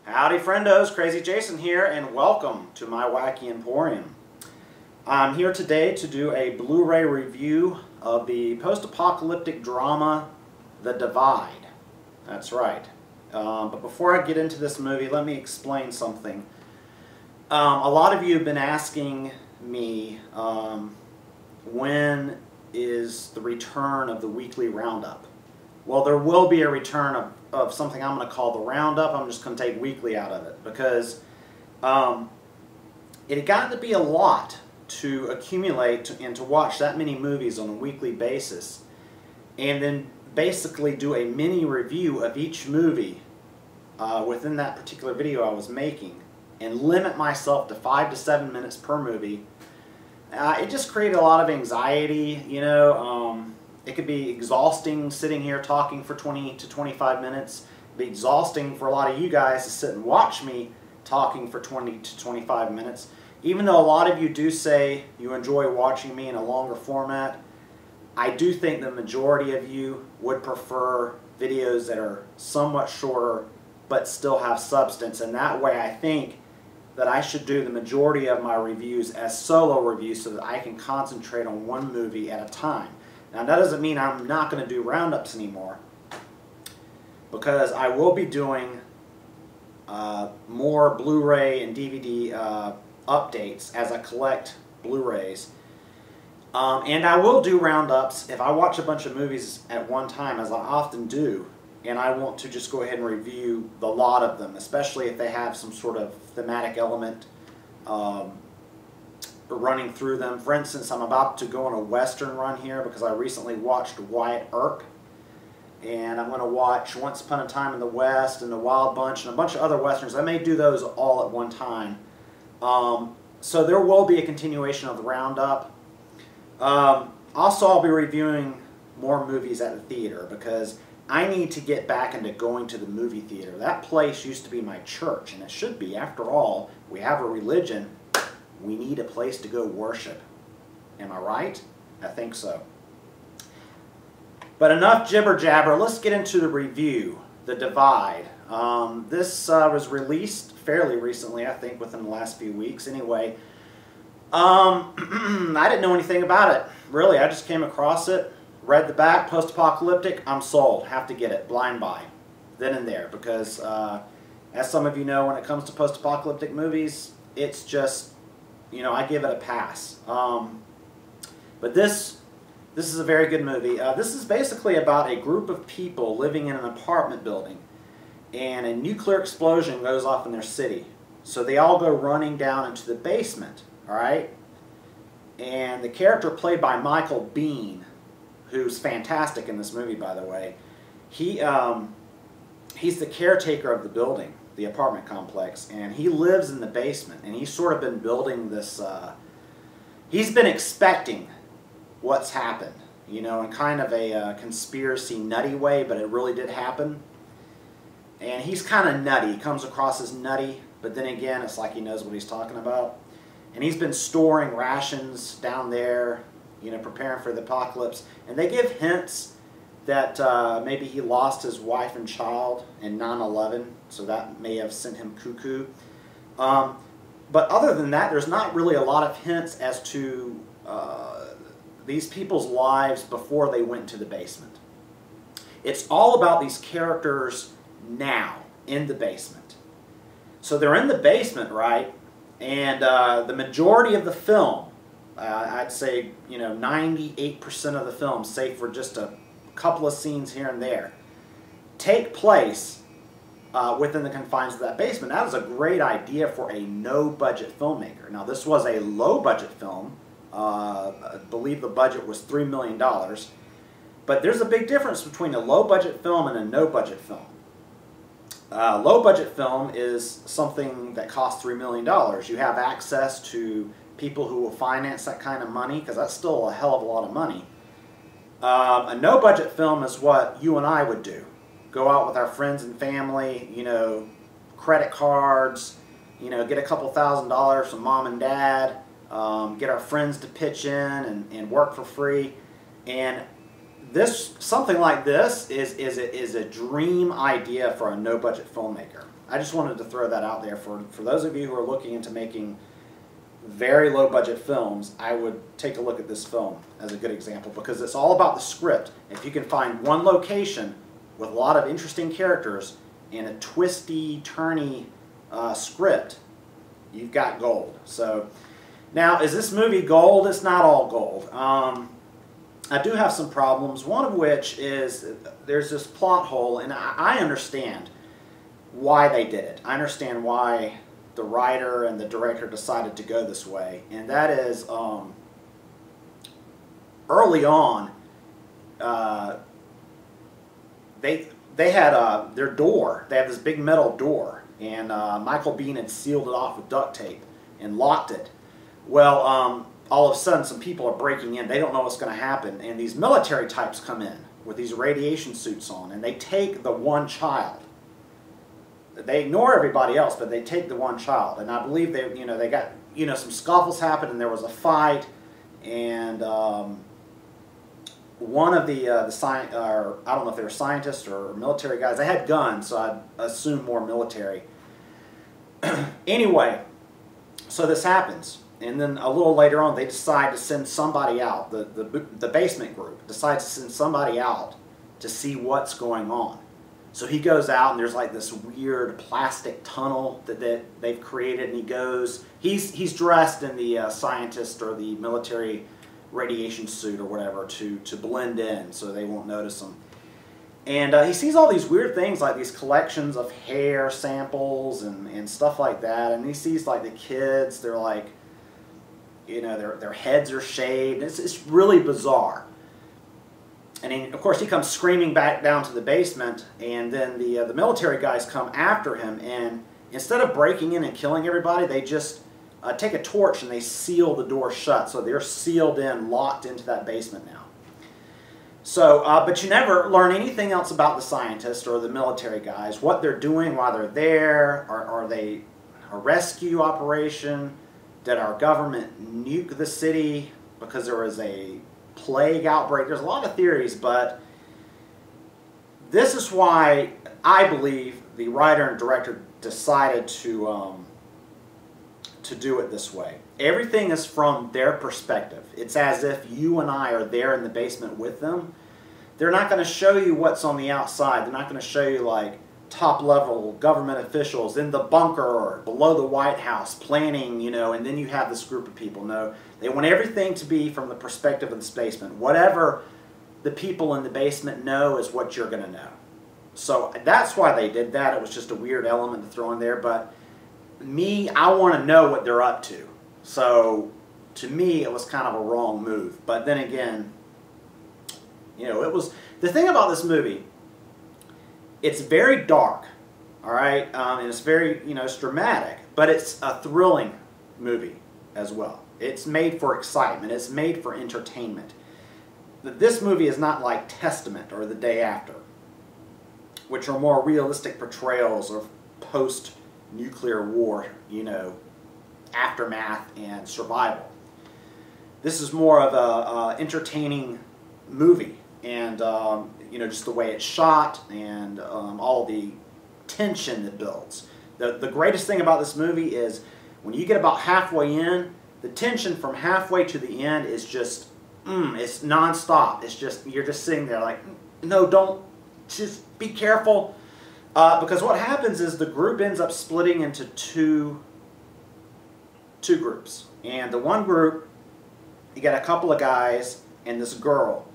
Howdy friendos, Crazy Jason here, and welcome to my Wacky Emporium. I'm here today to do a Blu-ray review of the post-apocalyptic drama, The Divide. That's right. But before I get into this movie, let me explain something. A lot of you have been asking me when is the return of the weekly roundup. Well, there will be a return of something I'm going to call the roundup. I'm just going to take weekly out of it because it had gotten to be a lot to accumulate and to watch that many movies on a weekly basis and then basically do a mini review of each movie within that particular video I was making and limit myself to 5 to 7 minutes per movie. It just created a lot of anxiety, you know. It could be exhausting sitting here talking for 20 to 25 minutes. It'd be exhausting for a lot of you guys to sit and watch me talking for 20 to 25 minutes. Even though a lot of you do say you enjoy watching me in a longer format, I do think the majority of you would prefer videos that are somewhat shorter but still have substance. And that way I think that I should do the majority of my reviews as solo reviews so that I can concentrate on one movie at a time. Now that doesn't mean I'm not going to do roundups anymore, because I will be doing more Blu-ray and DVD updates as I collect Blu-rays. And I will do roundups if I watch a bunch of movies at one time, as I often do, and I want to just go ahead and review the lot of them, especially if they have some sort of thematic element running through them. For instance, I'm about to go on a Western run here because I recently watched Wyatt Earp, and I'm going to watch Once Upon a Time in the West and The Wild Bunch and a bunch of other Westerns. I may do those all at one time. So there will be a continuation of the roundup. Also, I'll be reviewing more movies at the theater because I need to get back into going to the movie theater. That place used to be my church, and it should be. After all, we have a religion. We need a place to go worship. Am I right? I think so. But enough jibber jabber. Let's get into the review. The Divide. This was released fairly recently, I think, within the last few weeks. Anyway, I didn't know anything about it. Really, I just came across it, read the back, post-apocalyptic. I'm sold. Have to get it. Blind buy. Then and there. Because, as some of you know, when it comes to post-apocalyptic movies, it's just, you know, I give it a pass. But this is a very good movie. This is basically about a group of people living in an apartment building, and a nuclear explosion goes off in their city. So they all go running down into the basement, all right? And the character played by Michael Biehn, who's fantastic in this movie, by the way, he's the caretaker of the building, the apartment complex, and he lives in the basement, and he's sort of been building this, he's been expecting what's happened, you know, in kind of a conspiracy nutty way, but it really did happen. And he's kind of nutty. He comes across as nutty, but then again, it's like he knows what he's talking about. And he's been storing rations down there, you know, preparing for the apocalypse. And they give hints that maybe he lost his wife and child in 9/11, so that may have sent him cuckoo. But other than that, there's not really a lot of hints as to these people's lives before they went to the basement. It's all about these characters now in the basement. So they're in the basement, right? And the majority of the film, I'd say, you know, 98% of the film, save for just a couple of scenes here and there, take place within the confines of that basement. That was a great idea for a no-budget filmmaker. Now, this was a low-budget film. I believe the budget was $3 million. But there's a big difference between a low-budget film and a no-budget film. Low-budget film is something that costs $3 million. You have access to people who will finance that kind of money, because that's still a hell of a lot of money. A no-budget film is what you and I would do. Go out with our friends and family, you know, credit cards, you know, get a couple $1,000s from mom and dad, get our friends to pitch in and work for free. And something like this is a dream idea for a no-budget filmmaker. I just wanted to throw that out there for those of you who are looking into making very low budget films. I would take a look at this film as a good example, because it's all about the script. If you can find one location with a lot of interesting characters and a twisty, turny script, you've got gold. So now, is this movie gold? It's not all gold. I do have some problems, one of which is there's this plot hole, and I understand why they did it. I understand why the writer and the director decided to go this way, and that is early on they had their door. They have this big metal door, and Michael Biehn had sealed it off with duct tape and locked it. Well, all of a sudden some people are breaking in. They don't know what's going to happen, and these military types come in with these radiation suits on, and they take the one child. They ignore everybody else, but they take the one child. And I believe they got some scuffles happened, and there was a fight, and one of the I don't know if they were scientists or military guys. They had guns, so I'd assume more military. Anyway, so this happens, and then a little later on, they decide to send somebody out. The basement group decides to send somebody out to see what's going on. So he goes out, and there's like this weird plastic tunnel that they've created, and he goes. He's dressed in the scientist or the military radiation suit or whatever to blend in, so they won't notice him. And he sees all these weird things, like these collections of hair samples and stuff like that. And he sees like the kids. They're like, their heads are shaved. It's really bizarre. And then, of course, he comes screaming back down to the basement, and then the military guys come after him, and instead of breaking in and killing everybody, they just take a torch and they seal the door shut. So they're sealed in, locked into that basement now. So, but you never learn anything else about the scientists or the military guys, what they're doing while they're there. Are they a rescue operation? Did our government nuke the city because there was a plague outbreak? There's a lot of theories, but this is why I believe the writer and director decided to do it this way. Everything is from their perspective. It's as if you and I are there in the basement with them. They're not going to show you what's on the outside. They're not going to show you like top-level government officials in the bunker or below the White House planning, and then you have this group of people. No, they want everything to be from the perspective of the basement. Whatever the people in the basement know is what you're going to know. So that's why they did that. It was just a weird element to throw in there, but me, I want to know what they're up to. So to me, it was kind of a wrong move. But then again, it was the thing about this movie. It's very dark, all right, and it's very, it's dramatic, but it's a thrilling movie as well. It's made for excitement. It's made for entertainment. This movie is not like Testament or The Day After, which are more realistic portrayals of post-nuclear war, aftermath and survival. This is more of a entertaining movie, and just the way it's shot and all the tension that builds. The greatest thing about this movie is when you get about halfway in, the tension from halfway to the end is just, it's nonstop. It's just, you're just sitting there like, no, don't, just be careful. Because what happens is the group ends up splitting into two groups. And the one group, you got a couple of guys and this girl.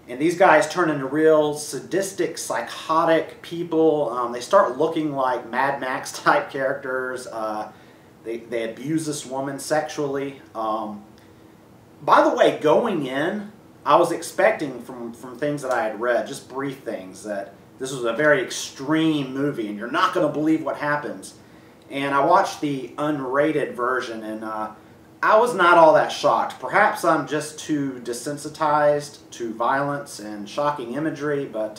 And these guys turn into real sadistic, psychotic people. They start looking like Mad Max type characters. They abuse this woman sexually. By the way, going in, I was expecting from things that I had read, just brief things, that this was a very extreme movie and you're not going to believe what happens. And I watched the unrated version, and I was not all that shocked. Perhaps I'm just too desensitized to violence and shocking imagery, but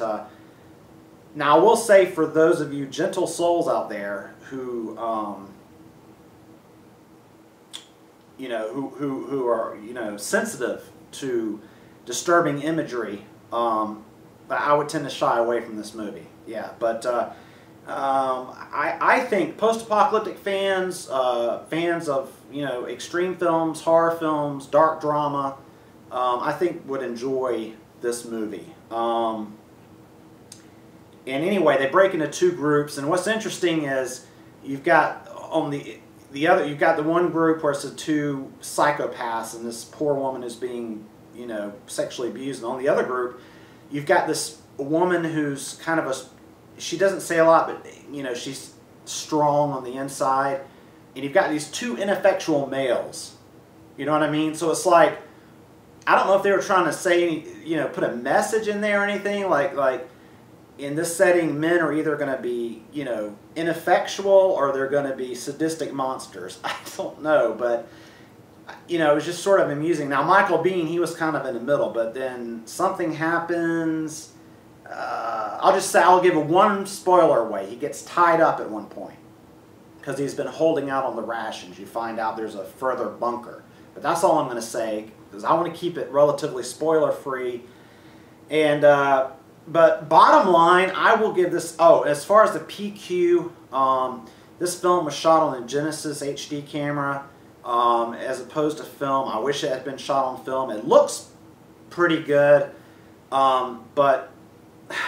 now I will say, for those of you gentle souls out there who who are sensitive to disturbing imagery, I would tend to shy away from this movie. Yeah, but I think post-apocalyptic fans, fans of, you know, extreme films, horror films, dark drama, I think would enjoy this movie. And anyway, they break into two groups, and what's interesting is you've got on the other, you've got the one group where it's the two psychopaths, and this poor woman is being, you know, sexually abused, and on the other group, you've got this woman who's kind of a, she doesn't say a lot, but, you know, she's strong on the inside. And you've got these two ineffectual males. You know what I mean? So it's like, I don't know if they were trying to say, you know, put a message in there or anything. Like in this setting, men are either going to be, you know, ineffectual or they're going to be sadistic monsters. I don't know, but, you know, it was just sort of amusing. Now, Michael Biehn, he was kind of in the middle, but then something happens. I'll just say, I'll give one spoiler away. He gets tied up at one point because he's been holding out on the rations. You find out there's a further bunker. But that's all I'm going to say, because I want to keep it relatively spoiler-free. And but bottom line, I will give this, oh, as far as the PQ, this film was shot on a Genesis HD camera as opposed to film. I wish it had been shot on film. It looks pretty good, but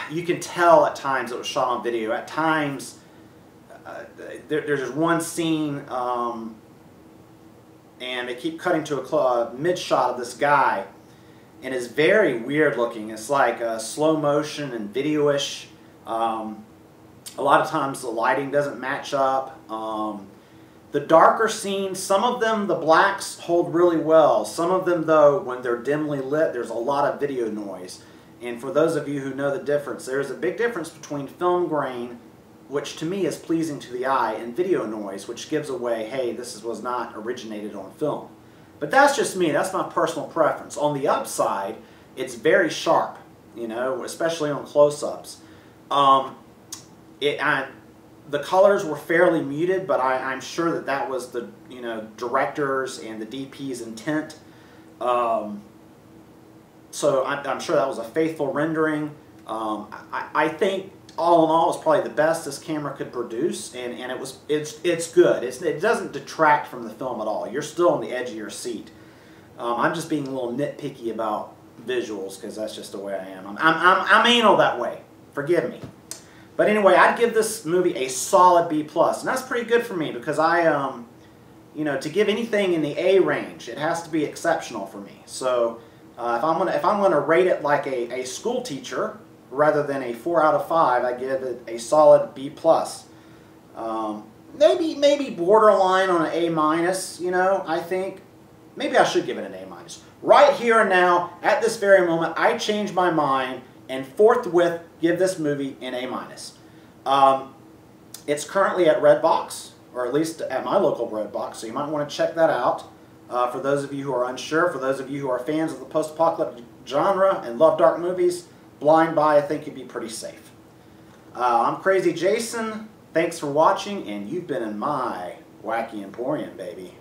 you can tell at times it was shot on video. At times, there's just one scene, and they keep cutting to a mid-shot of this guy, and it's very weird looking. It's like slow motion and video-ish. A lot of times the lighting doesn't match up. The darker scenes, some of them, the blacks hold really well. Some of them, though, when they're dimly lit, there's a lot of video noise. And for those of you who know the difference, there's a big difference between film grain, which to me is pleasing to the eye, and video noise, which gives away, hey, this was not originated on film. But that's just me. That's my personal preference. On the upside, it's very sharp, you know, especially on close-ups. The colors were fairly muted, but I'm sure that that was the, you know, director's and the DP's intent. So I'm sure that was a faithful rendering. I think all in all, it's probably the best this camera could produce, and it's good. It doesn't detract from the film at all. You're still on the edge of your seat. I'm just being a little nitpicky about visuals because that's just the way I am. I'm anal that way. Forgive me. But anyway, I'd give this movie a solid B+, and that's pretty good for me because you know, to give anything in the A range, it has to be exceptional for me. So if I'm gonna rate it like a school teacher rather than a 4 out of 5, I give it a solid B+. Maybe borderline on an A-. You know, I think maybe I should give it an A-. Right here and now, at this very moment, I change my mind and forthwith give this movie an A-. It's currently at Redbox, or at least at my local Redbox, so you might want to check that out. For those of you who are unsure, for those of you who are fans of the post-apocalyptic genre and love dark movies, blind buy, I think you'd be pretty safe. I'm Crazy Jason. Thanks for watching, and you've been in my Wacky Emporium, baby.